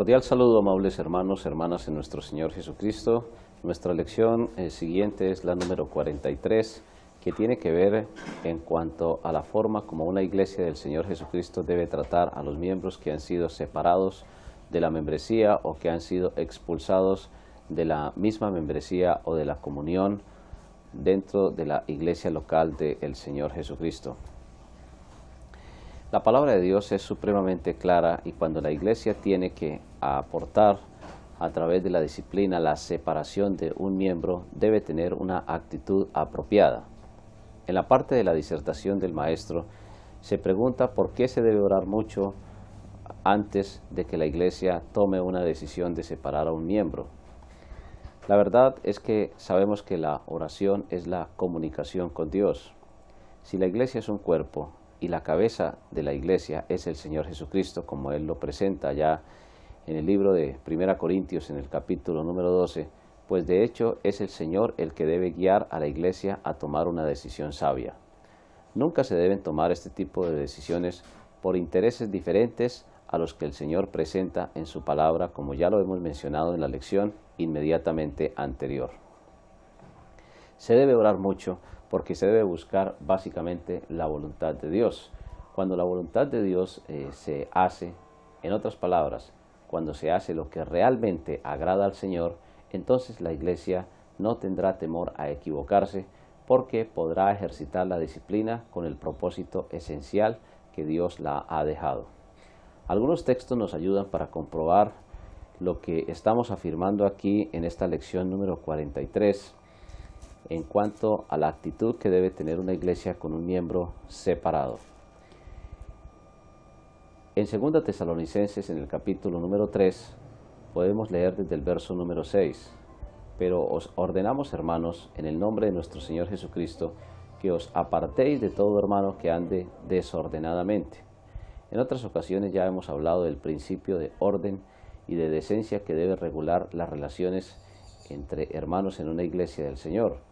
Cordial saludo, amables hermanos, hermanas en nuestro Señor Jesucristo. Nuestra lección siguiente es la número 43, que tiene que ver en cuanto a la forma como una iglesia del Señor Jesucristo debe tratar a los miembros que han sido separados de la membresía o que han sido expulsados de la misma membresía o de la comunión dentro de la iglesia local del Señor Jesucristo. La palabra de Dios es supremamente clara y cuando la iglesia tiene que aportar a través de la disciplina la separación de un miembro, debe tener una actitud apropiada. En la parte de la disertación del maestro se pregunta por qué se debe orar mucho antes de que la iglesia tome una decisión de separar a un miembro. La verdad es que sabemos que la oración es la comunicación con Dios. Si la iglesia es un cuerpo y la cabeza de la iglesia es el Señor Jesucristo, como Él lo presenta ya en el libro de 1 Corintios, en el capítulo número 12, pues de hecho es el Señor el que debe guiar a la iglesia a tomar una decisión sabia. Nunca se deben tomar este tipo de decisiones por intereses diferentes a los que el Señor presenta en su palabra, como ya lo hemos mencionado en la lección inmediatamente anterior. Se debe orar mucho porque se debe buscar básicamente la voluntad de Dios. Cuando la voluntad de Dios se hace, en otras palabras, cuando se hace lo que realmente agrada al Señor, entonces la iglesia no tendrá temor a equivocarse porque podrá ejercitar la disciplina con el propósito esencial que Dios la ha dejado. Algunos textos nos ayudan para comprobar lo que estamos afirmando aquí en esta lección número 43 en cuanto a la actitud que debe tener una iglesia con un miembro separado. En 2 Tesalonicenses, en el capítulo número 3, podemos leer desde el verso número 6. Pero os ordenamos, hermanos, en el nombre de nuestro Señor Jesucristo, que os apartéis de todo hermano que ande desordenadamente. En otras ocasiones ya hemos hablado del principio de orden y de decencia que debe regular las relaciones entre hermanos en una iglesia del Señor,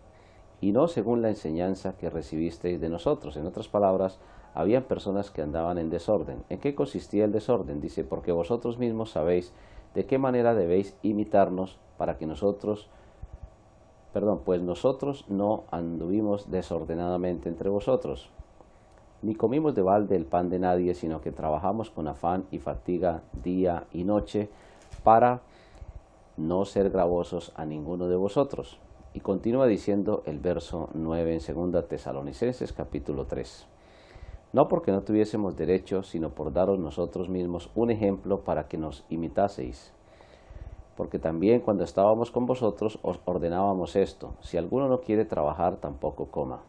y no según la enseñanza que recibisteis de nosotros. En otras palabras, habían personas que andaban en desorden. ¿En qué consistía el desorden? Dice, porque vosotros mismos sabéis de qué manera debéis imitarnos para que pues nosotros no anduvimos desordenadamente entre vosotros, ni comimos de balde el pan de nadie, sino que trabajamos con afán y fatiga día y noche para no ser gravosos a ninguno de vosotros. Y continúa diciendo el verso 9 en 2 Tesalonicenses capítulo 3. No porque no tuviésemos derecho, sino por daros nosotros mismos un ejemplo para que nos imitaseis. Porque también cuando estábamos con vosotros os ordenábamos esto: si alguno no quiere trabajar, tampoco coma.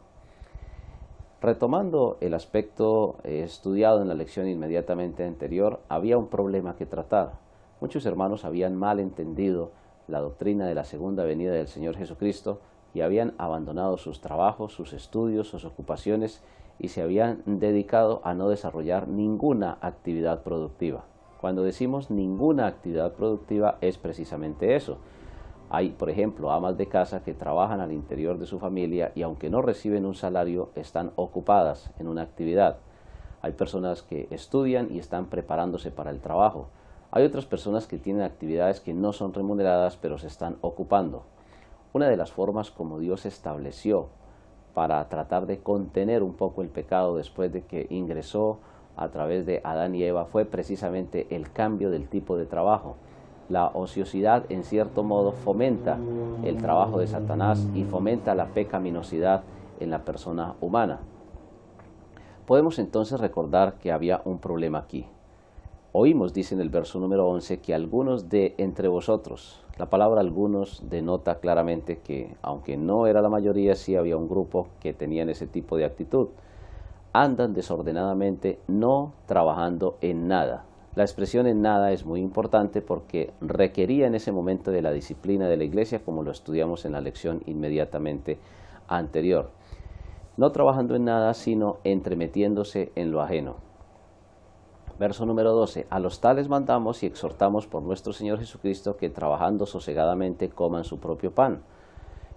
Retomando el aspecto estudiado en la lección inmediatamente anterior, había un problema que tratar. Muchos hermanos habían mal entendido la doctrina de la segunda venida del Señor Jesucristo y habían abandonado sus trabajos, sus estudios, sus ocupaciones y se habían dedicado a no desarrollar ninguna actividad productiva. Cuando decimos ninguna actividad productiva es precisamente eso. Hay, por ejemplo, amas de casa que trabajan al interior de su familia y aunque no reciben un salario, están ocupadas en una actividad. Hay personas que estudian y están preparándose para el trabajo. Hay otras personas que tienen actividades que no son remuneradas, pero se están ocupando. Una de las formas como Dios estableció para tratar de contener un poco el pecado después de que ingresó a través de Adán y Eva fue precisamente el cambio del tipo de trabajo. La ociosidad, en cierto modo, fomenta el trabajo de Satanás y fomenta la pecaminosidad en la persona humana. Podemos entonces recordar que había un problema aquí. Oímos, dice en el verso número 11, que algunos de entre vosotros, la palabra algunos denota claramente que, aunque no era la mayoría, sí había un grupo que tenían ese tipo de actitud. Andan desordenadamente, no trabajando en nada. La expresión en nada es muy importante porque requería en ese momento de la disciplina de la iglesia, como lo estudiamos en la lección inmediatamente anterior. No trabajando en nada, sino entremetiéndose en lo ajeno. Verso número 12. A los tales mandamos y exhortamos por nuestro Señor Jesucristo que trabajando sosegadamente coman su propio pan.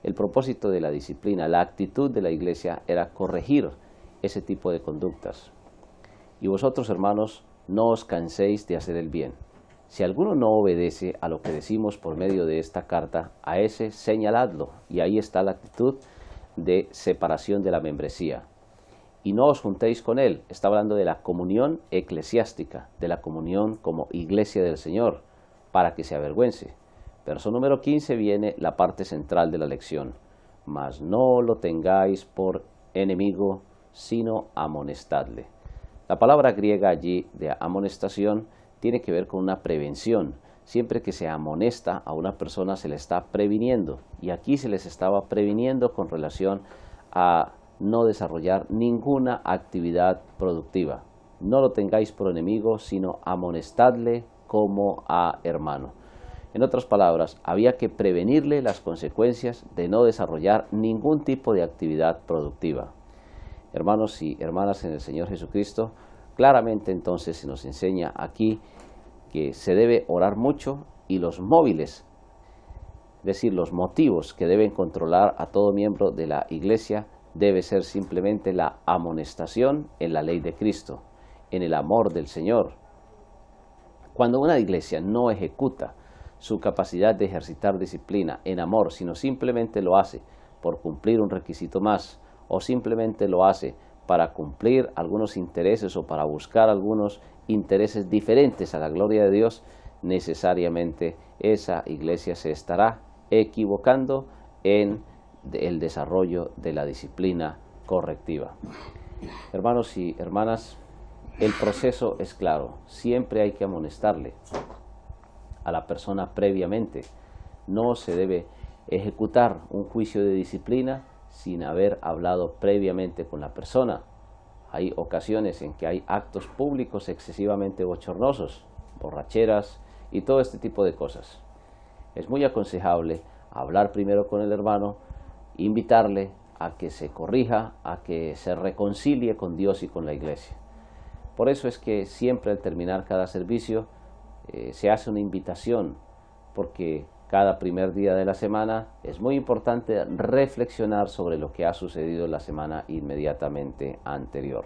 El propósito de la disciplina, la actitud de la iglesia era corregir ese tipo de conductas. Y vosotros, hermanos, no os canséis de hacer el bien. Si alguno no obedece a lo que decimos por medio de esta carta, a ese señaladlo, y ahí está la actitud de separación de la membresía. Y no os juntéis con él. Está hablando de la comunión eclesiástica, de la comunión como iglesia del Señor, para que se avergüence. Verso número 15 viene la parte central de la lección. Mas no lo tengáis por enemigo, sino amonestadle. La palabra griega allí de amonestación tiene que ver con una prevención. Siempre que se amonesta a una persona se le está previniendo, y aquí se les estaba previniendo con relación a no desarrollar ninguna actividad productiva. No lo tengáis por enemigo, sino amonestadle como a hermano. En otras palabras, había que prevenirle las consecuencias de no desarrollar ningún tipo de actividad productiva. Hermanos y hermanas en el Señor Jesucristo, claramente entonces se nos enseña aquí que se debe orar mucho, y los móviles, es decir, los motivos que deben controlar a todo miembro de la iglesia, debe ser simplemente la amonestación en la ley de Cristo, en el amor del Señor. Cuando una iglesia no ejecuta su capacidad de ejercitar disciplina en amor, sino simplemente lo hace por cumplir un requisito más, o simplemente lo hace para cumplir algunos intereses o para buscar algunos intereses diferentes a la gloria de Dios, necesariamente esa iglesia se estará equivocando en el desarrollo de la disciplina correctiva. Hermanos y hermanas, el proceso es claro. Siempre hay que amonestarle a la persona previamente. No se debe ejecutar un juicio de disciplina sin haber hablado previamente con la persona. Hay ocasiones en que hay actos públicos excesivamente bochornosos, borracheras y todo este tipo de cosas. Es muy aconsejable hablar primero con el hermano, invitarle a que se corrija, a que se reconcilie con Dios y con la iglesia. Por eso es que siempre al terminar cada servicio se hace una invitación, porque cada primer día de la semana es muy importante reflexionar sobre lo que ha sucedido la semana inmediatamente anterior.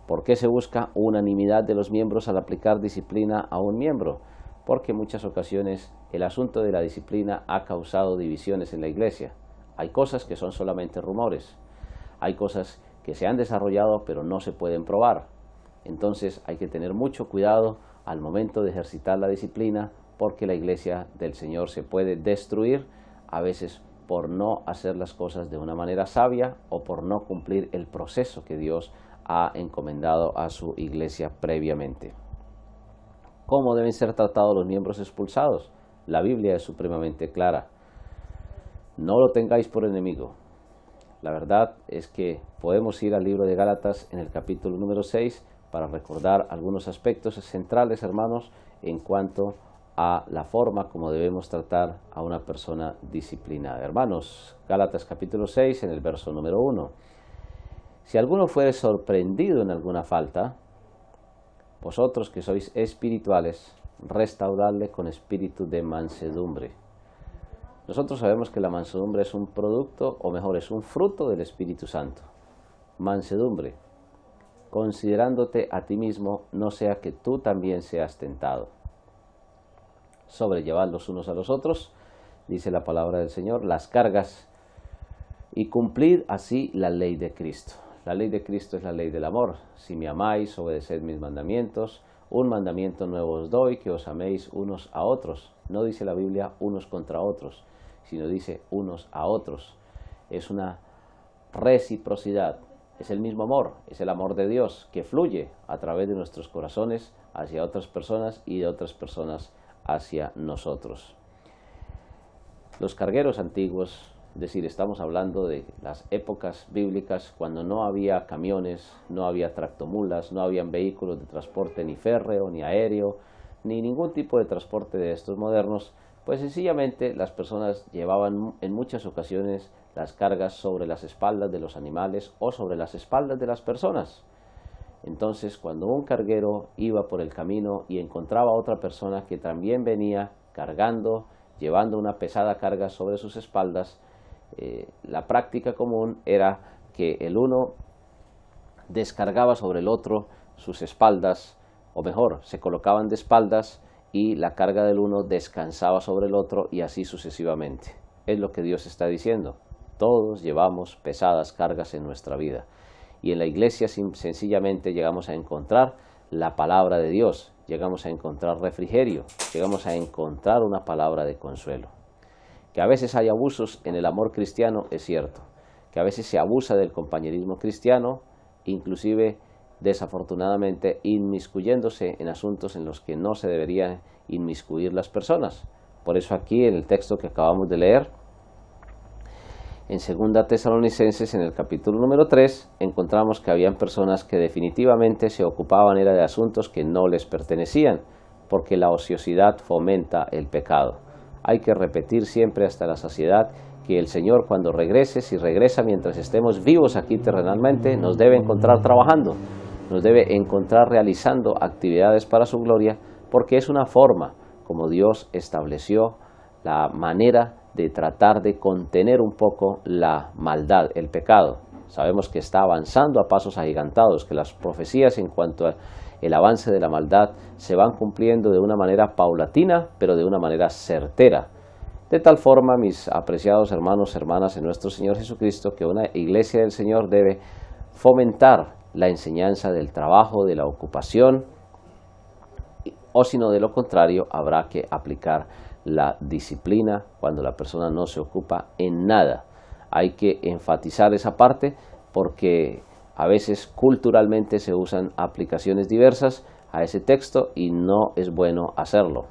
¿Por qué se busca unanimidad de los miembros al aplicar disciplina a un miembro? Porque en muchas ocasiones el asunto de la disciplina ha causado divisiones en la iglesia. Hay cosas que son solamente rumores, hay cosas que se han desarrollado pero no se pueden probar. Entonces hay que tener mucho cuidado al momento de ejercitar la disciplina, porque la iglesia del Señor se puede destruir a veces por no hacer las cosas de una manera sabia o por no cumplir el proceso que Dios ha encomendado a su iglesia previamente. ¿Cómo deben ser tratados los miembros expulsados? La Biblia es supremamente clara. No lo tengáis por enemigo. La verdad es que podemos ir al libro de Gálatas en el capítulo número 6 para recordar algunos aspectos centrales, hermanos, en cuanto a la forma como debemos tratar a una persona disciplinada. Hermanos, Gálatas capítulo 6 en el verso número 1. Si alguno fuere sorprendido en alguna falta, vosotros que sois espirituales, restauradle con espíritu de mansedumbre. Nosotros sabemos que la mansedumbre es un producto, o mejor, es un fruto del Espíritu Santo. Mansedumbre, considerándote a ti mismo, no sea que tú también seas tentado. Sobrellevad los unos a los otros, dice la palabra del Señor, las cargas, y cumplid así la ley de Cristo. La ley de Cristo es la ley del amor. Si me amáis, obedeced mis mandamientos. Un mandamiento nuevo os doy, que os améis unos a otros. No dice la Biblia unos contra otros, sino dice unos a otros. Es una reciprocidad. Es el mismo amor, es el amor de Dios que fluye a través de nuestros corazones hacia otras personas y de otras personas hacia nosotros. Los cargueros antiguos, es decir, estamos hablando de las épocas bíblicas cuando no había camiones, no había tractomulas, no habían vehículos de transporte ni férreo, ni aéreo, ni ningún tipo de transporte de estos modernos, pues sencillamente las personas llevaban en muchas ocasiones las cargas sobre las espaldas de los animales o sobre las espaldas de las personas. Entonces, cuando un carguero iba por el camino y encontraba a otra persona que también venía cargando, llevando una pesada carga sobre sus espaldas, la práctica común era que el uno descargaba sobre el otro sus espaldas, o mejor, se colocaban de espaldas y la carga del uno descansaba sobre el otro y así sucesivamente. Es lo que Dios está diciendo. Todos llevamos pesadas cargas en nuestra vida y en la iglesia sencillamente llegamos a encontrar la palabra de Dios, llegamos a encontrar refrigerio, llegamos a encontrar una palabra de consuelo. Que a veces hay abusos en el amor cristiano es cierto, que a veces se abusa del compañerismo cristiano, inclusive desafortunadamente inmiscuyéndose en asuntos en los que no se deberían inmiscuir las personas. Por eso aquí en el texto que acabamos de leer, en 2 Tesalonicenses, en el capítulo número 3, encontramos que habían personas que definitivamente se ocupaban era de asuntos que no les pertenecían, porque la ociosidad fomenta el pecado. Hay que repetir siempre hasta la saciedad que el Señor cuando regrese, si regresa mientras estemos vivos aquí terrenalmente, nos debe encontrar trabajando, nos debe encontrar realizando actividades para su gloria, porque es una forma como Dios estableció la manera de tratar de contener un poco la maldad, el pecado. Sabemos que está avanzando a pasos agigantados, que las profecías en cuanto al avance de la maldad se van cumpliendo de una manera paulatina, pero de una manera certera. De tal forma, mis apreciados hermanos, hermanas en nuestro Señor Jesucristo, que una iglesia del Señor debe fomentar la enseñanza del trabajo, de la ocupación, o si no, de lo contrario, habrá que aplicar la disciplina cuando la persona no se ocupa en nada. Hay que enfatizar esa parte porque a veces culturalmente se usan aplicaciones diversas a ese texto y no es bueno hacerlo.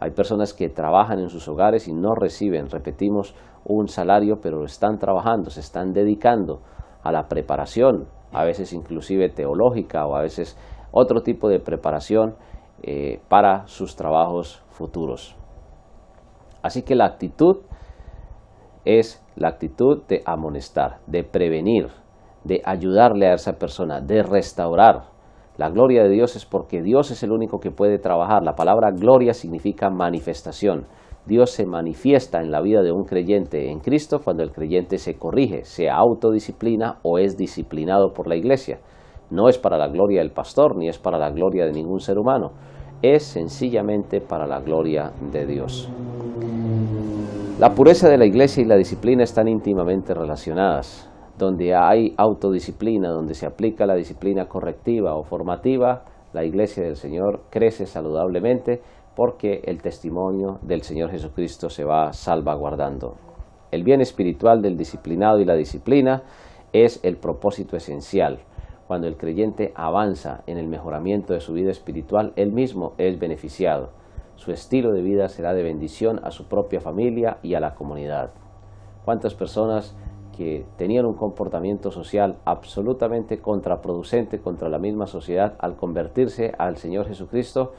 Hay personas que trabajan en sus hogares y no reciben, repetimos, un salario, pero están trabajando, se están dedicando a la preparación, a veces inclusive teológica o a veces otro tipo de preparación para sus trabajos futuros. Así que la actitud es la actitud de amonestar, de prevenir, de ayudarle a esa persona, de restaurar. La gloria de Dios es porque Dios es el único que puede trabajar. La palabra gloria significa manifestación. Dios se manifiesta en la vida de un creyente en Cristo cuando el creyente se corrige, se autodisciplina o es disciplinado por la iglesia. No es para la gloria del pastor ni es para la gloria de ningún ser humano. Es sencillamente para la gloria de Dios. La pureza de la iglesia y la disciplina están íntimamente relacionadas. Donde hay autodisciplina, donde se aplica la disciplina correctiva o formativa, la iglesia del Señor crece saludablemente porque el testimonio del Señor Jesucristo se va salvaguardando. El bien espiritual del disciplinado y la disciplina es el propósito esencial. Cuando el creyente avanza en el mejoramiento de su vida espiritual, él mismo es beneficiado. Su estilo de vida será de bendición a su propia familia y a la comunidad. ¿Cuántas personas que tenían un comportamiento social absolutamente contraproducente contra la misma sociedad al convertirse al Señor Jesucristo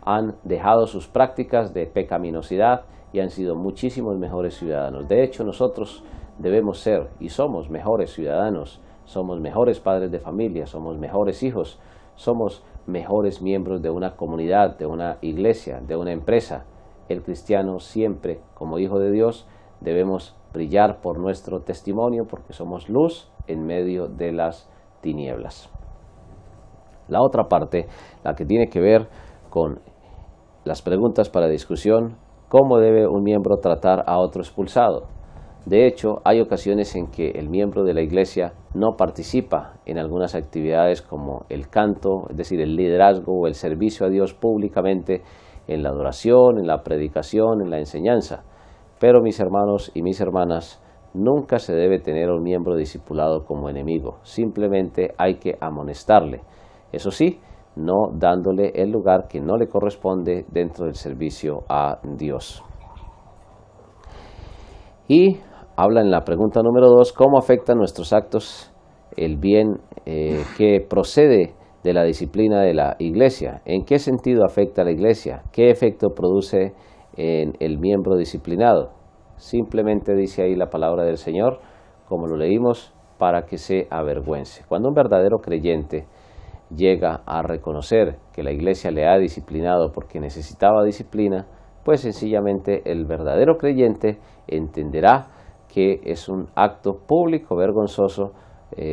han dejado sus prácticas de pecaminosidad y han sido muchísimos mejores ciudadanos? De hecho, nosotros debemos ser y somos mejores ciudadanos, somos mejores padres de familia, somos mejores hijos, somos mejores miembros de una comunidad, de una iglesia, de una empresa. El cristiano siempre, como hijo de Dios, debemos brillar por nuestro testimonio porque somos luz en medio de las tinieblas. La otra parte, la que tiene que ver con las preguntas para discusión, ¿cómo debe un miembro tratar a otro expulsado? De hecho, hay ocasiones en que el miembro de la iglesia no participa en algunas actividades como el canto, es decir, el liderazgo o el servicio a Dios públicamente en la adoración, en la predicación, en la enseñanza. Pero mis hermanos y mis hermanas, nunca se debe tener a un miembro discipulado como enemigo. Simplemente hay que amonestarle. Eso sí, no dándole el lugar que no le corresponde dentro del servicio a Dios. Y habla en la pregunta número 2, ¿cómo afectan nuestros actos el bien que procede de la disciplina de la iglesia? ¿En qué sentido afecta a la iglesia? ¿Qué efecto produce en el miembro disciplinado? Simplemente dice ahí la palabra del Señor, como lo leímos, para que se avergüence. Cuando un verdadero creyente llega a reconocer que la iglesia le ha disciplinado porque necesitaba disciplina, pues sencillamente el verdadero creyente entenderá que es un acto público vergonzoso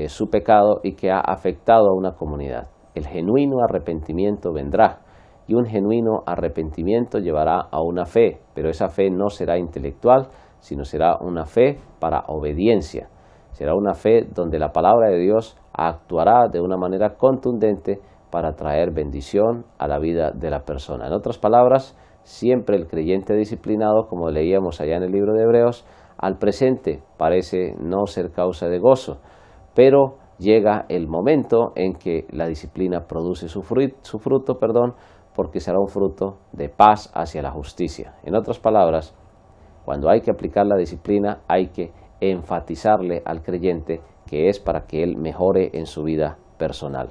su pecado y que ha afectado a una comunidad. El genuino arrepentimiento vendrá y un genuino arrepentimiento llevará a una fe, pero esa fe no será intelectual, sino será una fe para obediencia. Será una fe donde la palabra de Dios actuará de una manera contundente para traer bendición a la vida de la persona. En otras palabras, siempre el creyente disciplinado, como leíamos allá en el libro de Hebreos, al presente parece no ser causa de gozo, pero llega el momento en que la disciplina produce su fruto, porque será un fruto de paz hacia la justicia. En otras palabras, cuando hay que aplicar la disciplina, hay que enfatizarle al creyente que es para que él mejore en su vida personal.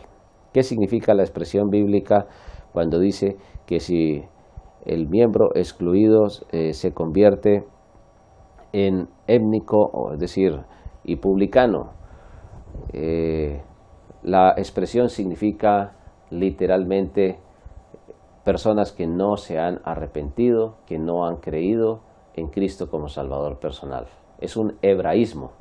¿Qué significa la expresión bíblica cuando dice que si el miembro excluido se convierte en étnico, es decir, y publicano? La expresión significa literalmente personas que no se han arrepentido, que no han creído en Cristo como Salvador personal. Es un hebraísmo.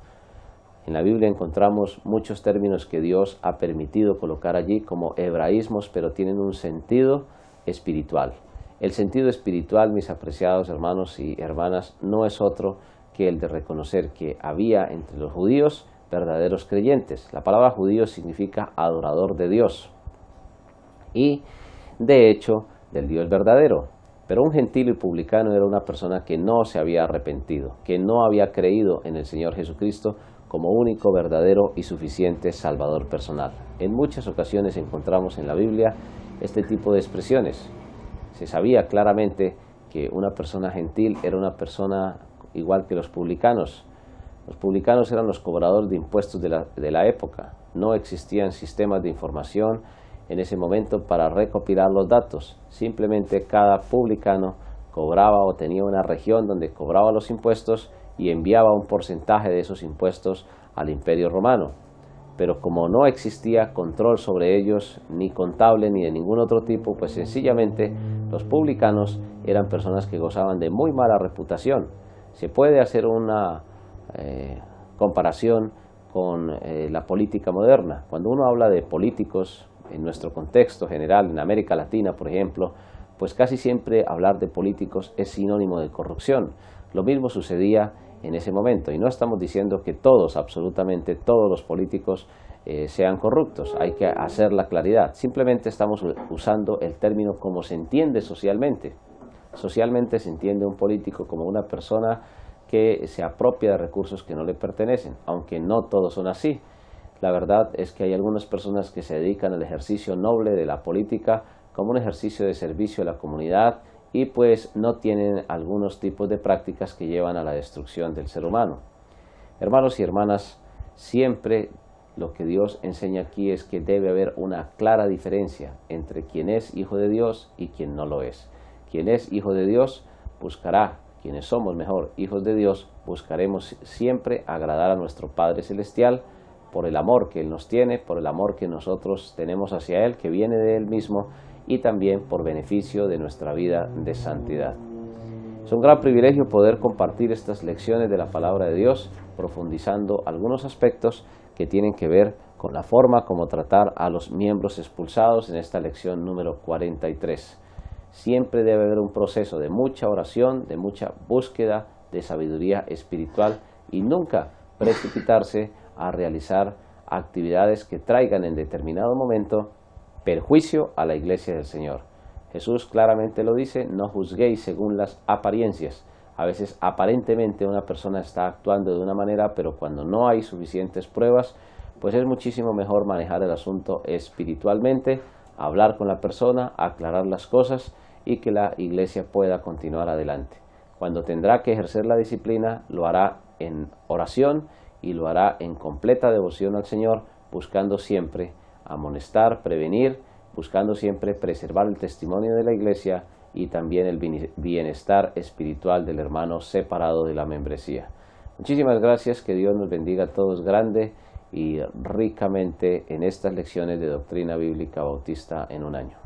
En la Biblia encontramos muchos términos que Dios ha permitido colocar allí como hebraísmos, pero tienen un sentido espiritual. El sentido espiritual, mis apreciados hermanos y hermanas, no es otro que el de reconocer que había entre los judíos verdaderos creyentes. La palabra judío significa adorador de Dios y, de hecho, del Dios verdadero. Pero un gentil y publicano era una persona que no se había arrepentido, que no había creído en el Señor Jesucristo como único, verdadero y suficiente Salvador personal. En muchas ocasiones encontramos en la Biblia este tipo de expresiones. Se sabía claramente que una persona gentil era una persona igual que los publicanos. Los publicanos eran los cobradores de impuestos de la época. No existían sistemas de información en ese momento para recopilar los datos. Simplemente cada publicano cobraba o tenía una región donde cobraba los impuestos y enviaba un porcentaje de esos impuestos al Imperio Romano. Pero como no existía control sobre ellos, ni contable ni de ningún otro tipo, pues sencillamente los publicanos eran personas que gozaban de muy mala reputación. Se puede hacer una comparación con la política moderna. Cuando uno habla de políticos en nuestro contexto general, en América Latina, por ejemplo, pues casi siempre hablar de políticos es sinónimo de corrupción. Lo mismo sucedía en ese momento, y no estamos diciendo que todos, absolutamente todos los políticos sean corruptos, hay que hacer la claridad. Simplemente estamos usando el término como se entiende socialmente. Socialmente se entiende un político como una persona que se apropia de recursos que no le pertenecen, aunque no todos son así. La verdad es que hay algunas personas que se dedican al ejercicio noble de la política como un ejercicio de servicio a la comunidad y pues no tienen algunos tipos de prácticas que llevan a la destrucción del ser humano. Hermanos y hermanas, siempre lo que Dios enseña aquí es que debe haber una clara diferencia entre quien es hijo de Dios y quien no lo es. Quien es hijo de Dios buscará, quienes somos mejor hijos de Dios, buscaremos siempre agradar a nuestro Padre Celestial por el amor que Él nos tiene, por el amor que nosotros tenemos hacia Él, que viene de Él mismo, y también por beneficio de nuestra vida de santidad. Es un gran privilegio poder compartir estas lecciones de la palabra de Dios, profundizando algunos aspectos que tienen que ver con la forma como tratar a los miembros expulsados en esta lección número 43. Siempre debe haber un proceso de mucha oración, de mucha búsqueda de sabiduría espiritual y nunca precipitarse a realizar actividades que traigan en determinado momento perjuicio a la iglesia del Señor. Jesús claramente lo dice, no juzguéis según las apariencias. A veces aparentemente una persona está actuando de una manera, pero cuando no hay suficientes pruebas, pues es muchísimo mejor manejar el asunto espiritualmente, hablar con la persona, aclarar las cosas y que la iglesia pueda continuar adelante. Cuando tendrá que ejercer la disciplina, lo hará en oración y lo hará en completa devoción al Señor, buscando siempre amonestar, prevenir, buscando siempre preservar el testimonio de la iglesia y también el bienestar espiritual del hermano separado de la membresía. Muchísimas gracias, que Dios nos bendiga a todos grande y ricamente en estas lecciones de doctrina bíblica bautista en un año.